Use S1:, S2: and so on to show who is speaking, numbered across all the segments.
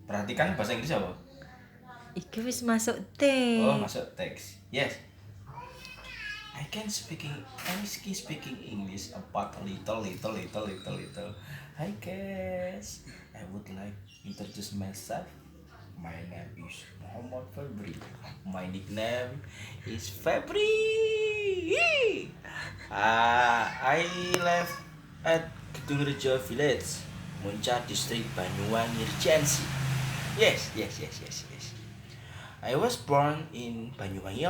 S1: Perhatikan bahasa Inggris apa?
S2: Iki wis masuk
S1: Oh,
S2: teks.
S1: masuk teks. Yes. I can speaking English about little. Hi guys. I would like introduce myself. My name is Moh.Febri. My nickname is Febri. I live at Gedung Rejo Village, Muncah District, Banyuwangi Regency. Yes. I was born in Banyuwangi.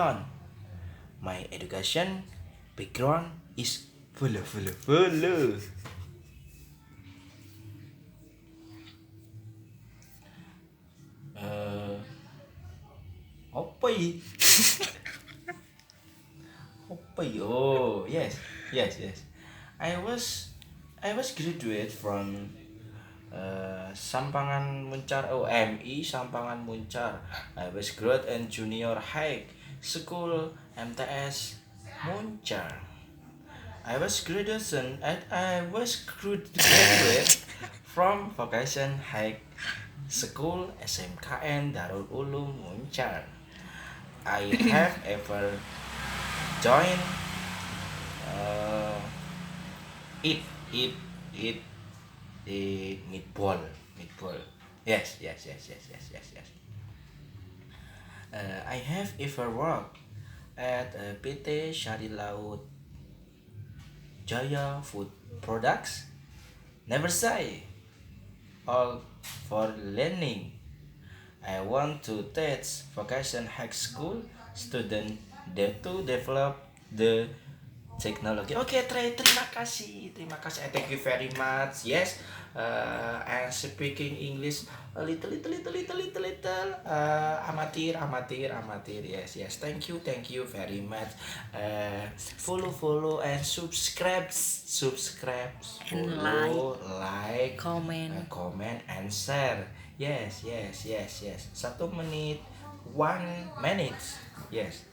S1: My education background is full. Eh, apa ini? Apa ini? Oh, yes. I was I was graduate from Sampangan Muncar OMI Sampangan Muncar. I was grade and junior high school MTS Muncar. I was graduate from Vocation High School SMKN Darul Ulum Muncar. I have ever joined uh, it it it the meatball. Yes. I have ever worked at PT Syari Laut Jaya Food Products. Never say all for learning. I want to teach vocation high school student to develop the technology. Oke, terima kasih. Thank you very much. Yes, and speaking English a little. Amatir. Yes. Thank you very much. Follow and subscribe.
S2: And
S1: Follow, like,
S2: comment.
S1: comment and share. Yes. 1 minute. Yes.